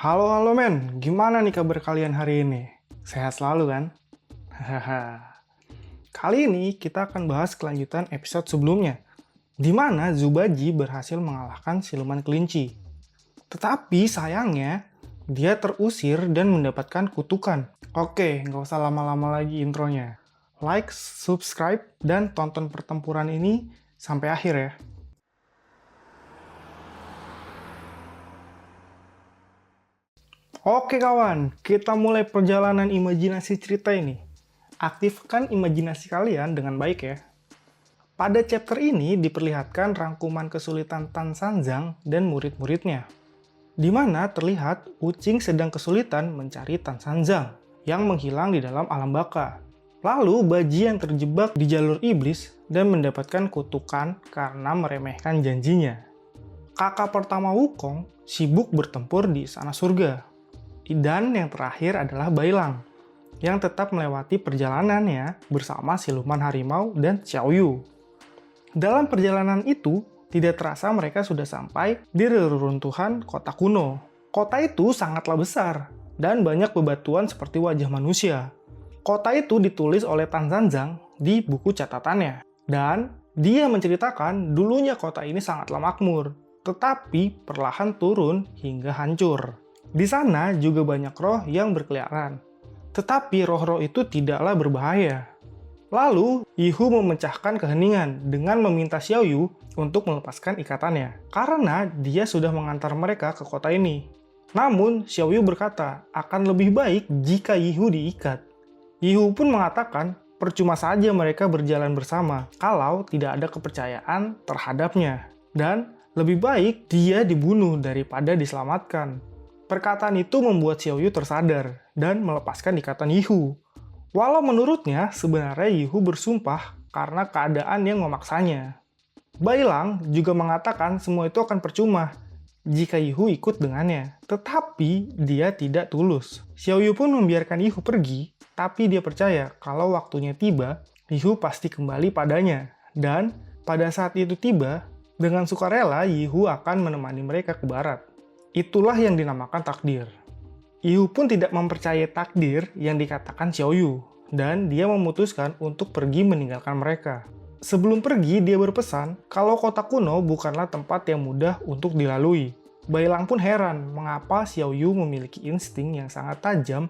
Halo halo men, gimana nih kabar kalian hari ini? Sehat selalu kan? Hahaha. Kali ini kita akan bahas kelanjutan episode sebelumnya, di mana Zubaji berhasil mengalahkan siluman kelinci. Tetapi sayangnya, dia terusir dan mendapatkan kutukan. Oke, nggak usah lama-lama lagi intronya. Like, subscribe, dan tonton pertempuran ini sampai akhir ya. Oke kawan, kita mulai perjalanan imajinasi cerita ini. Aktifkan imajinasi kalian dengan baik ya. Pada chapter ini diperlihatkan rangkuman kesulitan Tan Sanzang dan murid-muridnya. Di mana terlihat Wuqing sedang kesulitan mencari Tan Sanzang yang menghilang di dalam alam baka. Lalu Baji yang terjebak di jalur iblis dan mendapatkan kutukan karena meremehkan janjinya. Kakak pertama Wukong sibuk bertempur di istana surga. Dan yang terakhir adalah Bailang, yang tetap melewati perjalanannya bersama siluman harimau dan Xiaoyu. Dalam perjalanan itu, tidak terasa mereka sudah sampai di reruntuhan kota kuno. Kota itu sangatlah besar, dan banyak bebatuan seperti wajah manusia. Kota itu ditulis oleh Tan Sanzang di buku catatannya. Dan dia menceritakan dulunya kota ini sangatlah makmur, tetapi perlahan turun hingga hancur. Di sana juga banyak roh yang berkeliaran. Tetapi roh-roh itu tidaklah berbahaya. Lalu, Yihu memecahkan keheningan dengan meminta Xiaoyu untuk melepaskan ikatannya. Karena dia sudah mengantar mereka ke kota ini. Namun, Xiaoyu berkata akan lebih baik jika Yihu diikat. Yihu pun mengatakan percuma saja mereka berjalan bersama kalau tidak ada kepercayaan terhadapnya. Dan lebih baik dia dibunuh daripada diselamatkan. Perkataan itu membuat Xiaoyu tersadar dan melepaskan ikatan Yihu. Walau menurutnya sebenarnya Yihu bersumpah karena keadaan yang memaksanya. Bailang juga mengatakan semua itu akan percuma jika Yihu ikut dengannya. Tetapi dia tidak tulus. Xiaoyu pun membiarkan Yihu pergi, tapi dia percaya kalau waktunya tiba, Yihu pasti kembali padanya. Dan pada saat itu tiba, dengan sukarela Yihu akan menemani mereka ke barat. Itulah yang dinamakan takdir. Yihu pun tidak mempercayai takdir yang dikatakan Xiaoyu, dan dia memutuskan untuk pergi meninggalkan mereka. Sebelum pergi, dia berpesan kalau kota kuno bukanlah tempat yang mudah untuk dilalui. Bailang pun heran mengapa Xiaoyu memiliki insting yang sangat tajam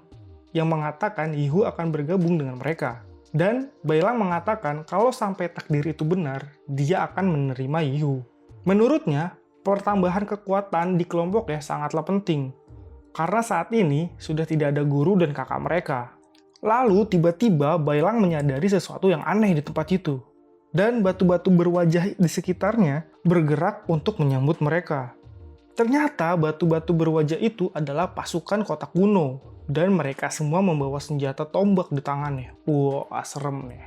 yang mengatakan Yihu akan bergabung dengan mereka. Dan Bailang mengatakan kalau sampai takdir itu benar, dia akan menerima Yihu. Menurutnya, pertambahan kekuatan di kelompoknya sangatlah penting, karena saat ini sudah tidak ada guru dan kakak mereka. Lalu tiba-tiba Bailang menyadari sesuatu yang aneh di tempat itu, dan batu-batu berwajah di sekitarnya bergerak untuk menyambut mereka. Ternyata batu-batu berwajah itu adalah pasukan kota kuno, dan mereka semua membawa senjata tombak di tangannya. Wah, serem nih.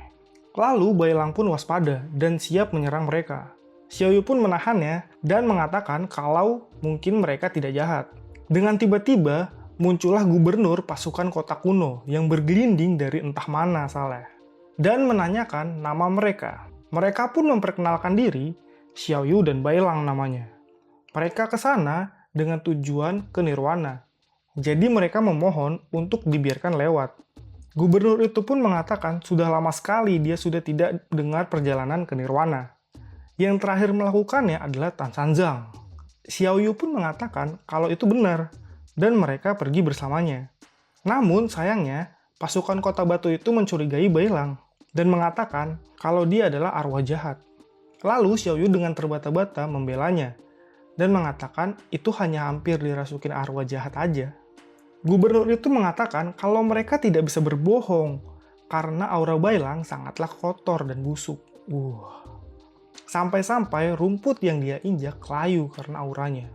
Lalu Bailang pun waspada dan siap menyerang mereka. Xiaoyu pun menahannya dan mengatakan kalau mungkin mereka tidak jahat. Dengan tiba-tiba, muncullah gubernur pasukan kota kuno yang bergelinding dari entah mana asalnya. Dan menanyakan nama mereka. Mereka pun memperkenalkan diri, Xiaoyu dan Bailang namanya. Mereka ke sana dengan tujuan ke Nirwana. Jadi mereka memohon untuk dibiarkan lewat. Gubernur itu pun mengatakan sudah lama sekali dia sudah tidak dengar perjalanan ke Nirwana. Yang terakhir melakukannya adalah Tan Sanzang. Xiaoyu pun mengatakan kalau itu benar, dan mereka pergi bersamanya. Namun sayangnya, pasukan kota batu itu mencurigai Bailang, dan mengatakan kalau dia adalah arwah jahat. Lalu Xiaoyu dengan terbata-bata membelanya, dan mengatakan itu hanya hampir dirasukin arwah jahat aja. Gubernur itu mengatakan kalau mereka tidak bisa berbohong, karena aura Bailang sangatlah kotor dan busuk. Sampai-sampai rumput yang dia injak layu karena auranya.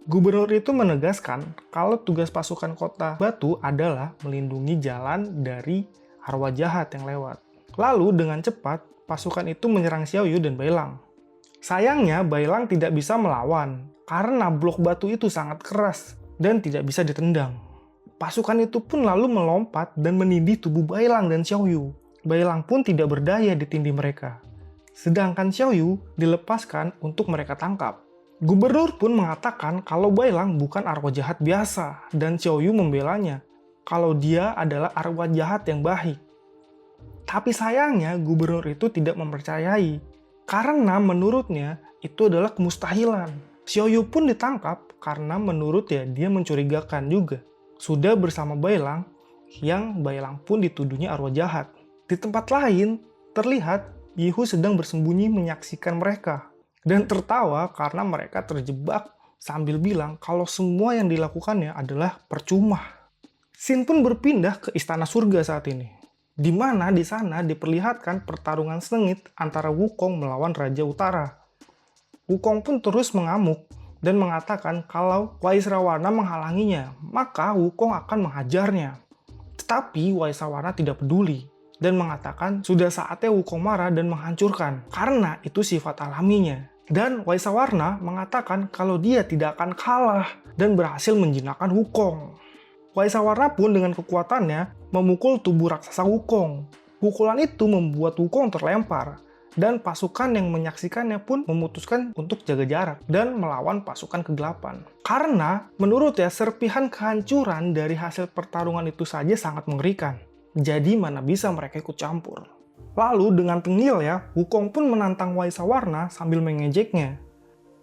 Gubernur itu menegaskan kalau tugas pasukan kota batu adalah melindungi jalan dari arwah jahat yang lewat. Lalu dengan cepat, pasukan itu menyerang Xiaoyu dan Bailang. Sayangnya Bailang tidak bisa melawan, karena blok batu itu sangat keras dan tidak bisa ditendang. Pasukan itu pun lalu melompat dan menindih tubuh Bailang dan Xiaoyu. Bailang pun tidak berdaya ditindih mereka. Sedangkan Xiaoyu dilepaskan untuk mereka tangkap. Gubernur pun mengatakan kalau Bailang bukan arwah jahat biasa, dan Xiaoyu membelanya kalau dia adalah arwah jahat yang baik. Tapi sayangnya gubernur itu tidak mempercayai, karena menurutnya itu adalah kemustahilan. Xiaoyu pun ditangkap karena menurutnya dia mencurigakan juga. Sudah bersama Bailang, yang Bailang pun dituduhnya arwah jahat. Di tempat lain, terlihat Yihu sedang bersembunyi menyaksikan mereka dan tertawa karena mereka terjebak sambil bilang kalau semua yang dilakukannya adalah percuma. Shin pun berpindah ke istana surga saat ini, di mana di sana diperlihatkan pertarungan sengit antara Wukong melawan Raja Utara. Wukong pun terus mengamuk dan mengatakan kalau Waisrawana menghalanginya, maka Wukong akan menghajarnya. Tetapi Waisawana tidak peduli dan mengatakan sudah saatnya Wukong marah dan menghancurkan karena itu sifat alaminya. Dan Waisawarna mengatakan kalau dia tidak akan kalah dan berhasil menjinakkan Wukong. Waisawarna pun dengan kekuatannya memukul tubuh raksasa Wukong. Pukulan itu membuat Wukong terlempar dan pasukan yang menyaksikannya pun memutuskan untuk jaga jarak dan melawan pasukan kegelapan. Karena menurutnya serpihan kehancuran dari hasil pertarungan itu saja sangat mengerikan. Jadi mana bisa mereka ikut campur. Lalu dengan tengil ya, Wukong pun menantang Waisawarna sambil mengejeknya.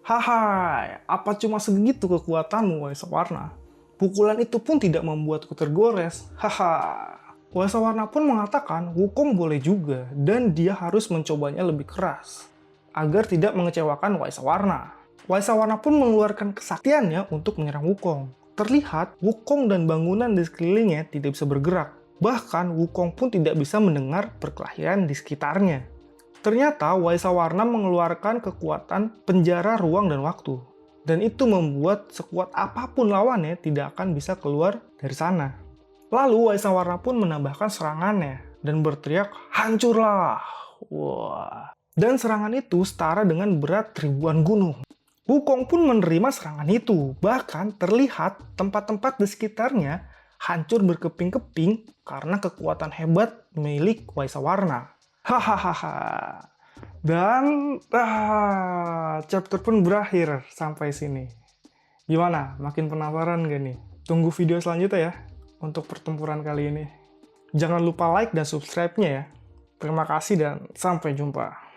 Hahai, apa cuma segitu kekuatanmu Waisawarna? Pukulan itu pun tidak membuatku tergores. Haha. Waisawarna pun mengatakan Wukong boleh juga dan dia harus mencobanya lebih keras agar tidak mengecewakan Waisawarna. Waisawarna pun mengeluarkan kesaktiannya untuk menyerang Wukong. Terlihat Wukong dan bangunan di sekelilingnya tidak bisa bergerak. Bahkan Wukong pun tidak bisa mendengar perkelahian di sekitarnya. Ternyata Waisawarna mengeluarkan kekuatan penjara ruang dan waktu. Dan itu membuat sekuat apapun lawannya tidak akan bisa keluar dari sana. Lalu Waisawarna pun menambahkan serangannya dan berteriak, "Hancurlah!" Wah. Dan serangan itu setara dengan berat ribuan gunung. Wukong pun menerima serangan itu. Bahkan terlihat tempat-tempat di sekitarnya hancur berkeping-keping karena kekuatan hebat milik Waisawarna. Hahaha. Dan chapter pun berakhir sampai sini. Gimana? Makin penasaran gak nih? Tunggu video selanjutnya ya untuk pertempuran kali ini. Jangan lupa like dan subscribe-nya ya. Terima kasih dan sampai jumpa.